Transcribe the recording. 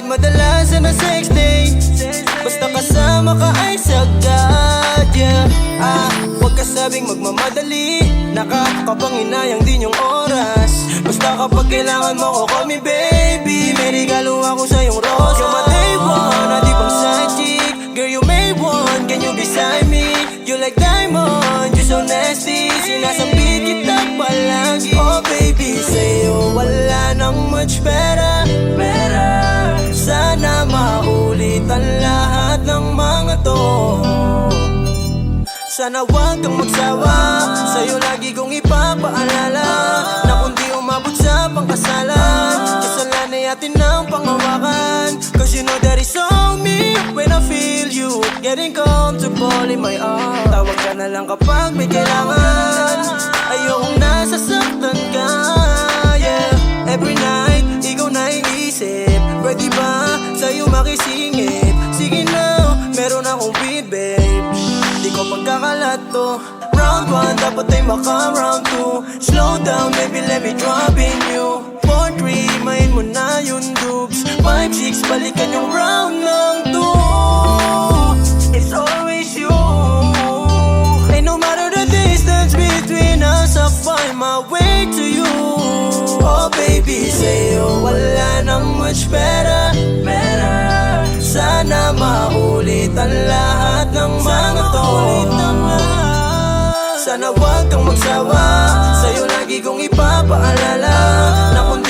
Kadalasan na sex day, basta kasama ka ay sagad, yeah. Huwag ka sabing magmamadali, nakakapanginayang din yung oras. Basta kapag kailangan mo ko, call me baby. May regalo ako sa iyong rose. You're my day one, di pang side chick. Girl, you may want, can you beside me? You like diamond, you so nasty. Sinasambit kita palagi. Oh baby, sa'yo wala nang much better. Sana maulit ang lahat ng mga to. Sana wag kang magsawa, sa'yo lagi kong ipapaalala na kung di umabot sa pangkasalan, kasalanay atin ng pangawakan. Cause you know that it's on me when I feel you getting comfortable in my arms. Tawag ka na lang kapag may kailangan, ayokong nasasaktan ka, yeah. Every night, ikaw na iisip, pwede ba sa'yo makisingit? Sige na, meron akong beat, babe. Di ko pagkakalat to. Round 1, dapat ay maka-round 2. Slow down, baby, let me drop in you. 4-3, main mo na yung dubs. 5-6, balikan yung round ng 2. It's always you. And no matter the distance between us, I'll find my way to you. Oh baby, sa'yo wala nang much better. Sana maulit ang lahat ng mga to. Sana wag kang magsawa, sa'yo lagi kong ipapaalala na kung